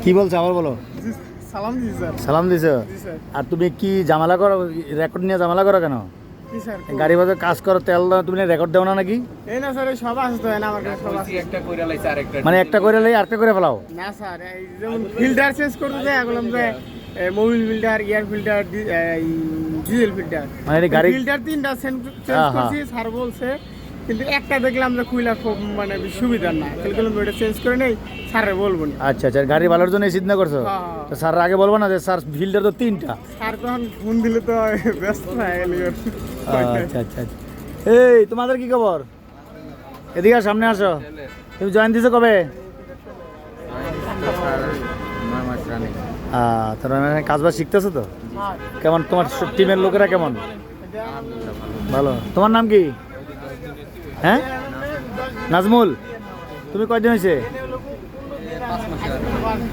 কি বলছো আবার বলো। সালাম দিছি স্যার। সালাম দিছো? জি স্যার। আর তুমি কি ঝামেলা করো, রেকর্ড নিয়ে ঝামেলা করো কেন? কি স্যার? গাড়ি বাজে কাজ করো, তেল দাও, তুমি রেকর্ড দাও না নাকি? এই না স্যার, এই সব আছে তো, না আমার কাছে সব আছে। একটা কইরা লাইছে আরেকটা। মানে একটা করে লই আরেকটা করে ফেলাও? না স্যার, এই যেমন ফিল্টার চেঞ্জ করতে যাই বললাম যে Mobil filter, air filter, diesel filter, মানে এই গাড়ি ফিল্টার তিনটা চেঞ্জ হ্যাঁ, করছি স্যার বলছে, কিন্তু একটা দেখলাম যে খুইলা খুব মানে সুবিধার না, তাহলে ওইটা চেঞ্জ করে নেই, স্যারে বলবো না। আচ্ছা আচ্ছা, গাড়ি ভালোর জন্য এই চিন্তা করছো? হ্যাঁ। তো স্যার আগে বলবো না যে স্যার ফিল্টার তো তিনটা? স্যার তখন ফোন দিলে তো ব্যস্ত হয়ে গেল। আচ্ছা আচ্ছা আচ্ছা। এই তোমাদের কি খবর? এদিকে আর সামনে আসো। তুমি জয়েন দিছো কবে? তার মানে কাজ বাজ শিখতেছো তো? কেমন তোমার টিমের লোকেরা কেমন? ভালো। তোমার নাম কি? হ্যাঁ, নাজমুল। তুমি কয়দিন হয়েছে?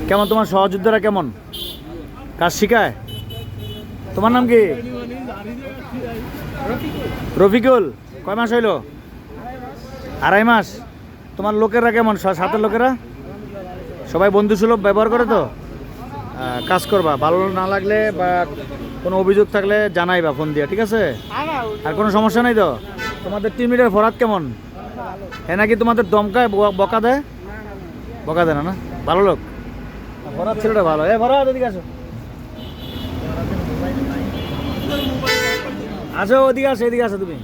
কেমন তোমার সহযোদ্ধারা কেমন কাজ শিখায়? তোমার নাম কি? রফিকুল। কয় মাস হইল? আড়াই মাস। তোমার লোকেরা কেমন, সাথের লোকেরা সবাই বন্ধুসুলভ ব্যবহার করে তো? কাজ করবা, ভালো না লাগলে বা কোনো অভিযোগ থাকলে জানাইবা ফোন দিয়া, ঠিক আছে? আর কোনো সমস্যা নাই তো? তোমাদের টিম লিডার ফরাদ কেমন? হ্যাঁ নাকি তোমাদের দমকায়, বকা দেয়? বকা দেয় না? না, ভালো লোক। ফরাদ ছেলেটা ভালো। ফরাদ এদিকে আসো। আসো ওদিকে আসো, এদিকে আসো তুমি।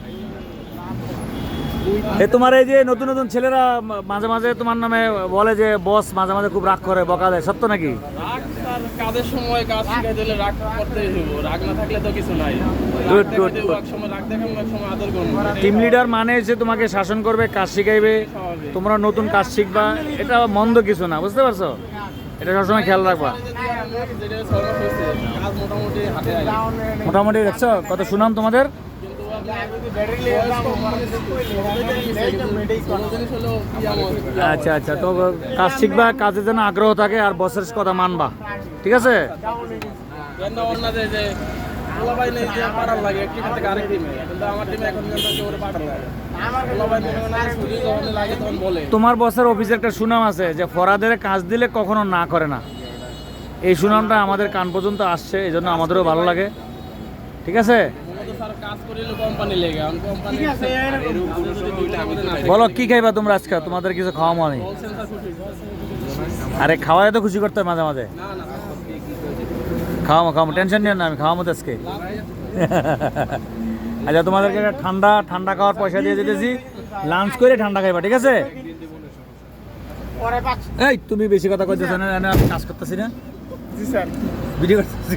তোমার এই যে নতুন নতুন ছেলেরা মাঝে মাঝে তোমার নামে বলে যে বস মাঝে মাঝে খুব রাগ করে, বকা দেয়, সত্য নাকি? রাগ স্যার, কাজের সময় কাজ শিখাই দিলে রাগ করতেই হইব, রাগ না থাকলে তো কিছু নাই। Good good. এক সময় রাগ দেখাবো, এক সময় আদর করবো। টিম লিডার মানে যে তোমাকে শাসন করবে, কাজ শিখাইবে, তোমরা নতুন কাজ শিখবা, এটা মন্দ কিছু না, বুঝতে পারছো? এটা সবসময় খেয়াল রাখবা। যেটা সর্বশেষ হয়েছে, কাজ মোটামুটি হাতে আইছে। মোটামুটি দেখছো কত সুনাম তোমাদের? আচ্ছা আচ্ছা, তো কাজ শিখবা, কাজের জন্য আগ্রহ থাকে, আর বসের কথা মানবা, ঠিক আছে? তোমার বসের অফিসে একটা সুনাম আছে যে ফরাদের কাজ দিলে কখনো না করে না, এই সুনামটা আমাদের কান পর্যন্ত আসছে, এই জন্য আমাদেরও ভালো লাগে, ঠিক আছে? বলো কি খাইবা তোমরা আজকে? তোমাদের কিছু খাওয়া মানে? আরে খাওয়াই তো খুশি করতে হয় মাঝে মাঝে। খাওয়ামো খাওয়ামো, টেনশন নিও না, আমি খাওয়ামো তো আজকে। আচ্ছা, তোমাদেরকে ঠান্ডা ঠান্ডা খাওয়ার পয়সা দিয়ে যেতেছি, লাঞ্চ করে ঠান্ডা খাইবা, ঠিক আছে? এই তুমি বেশি কথা কইতেছ না, আমি কাজ করতেছি না। জি স্যার। ভিডিও করতেছি।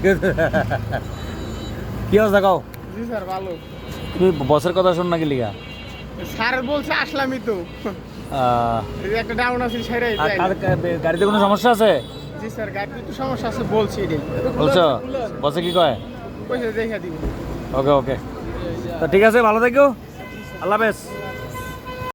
কি অবস্থা কও? জি স্যার, ভালো। তুমি বসের কথা শোন নাকি লিগা? স্যার বলছে আসলামই তো, এই যে একটা ডাউন আছে সেটাই। গাড়িতে কোনো সমস্যা আছে? জি স্যার, গাড়িতে একটু সমস্যা আছে বলছি, এটাই বলছো? বসে কি কয়? পয়সা দেখা দিব। ওকে ওকে, তো ঠিক আছে, ভালো থেকো, আল্লাহ হাফেজ।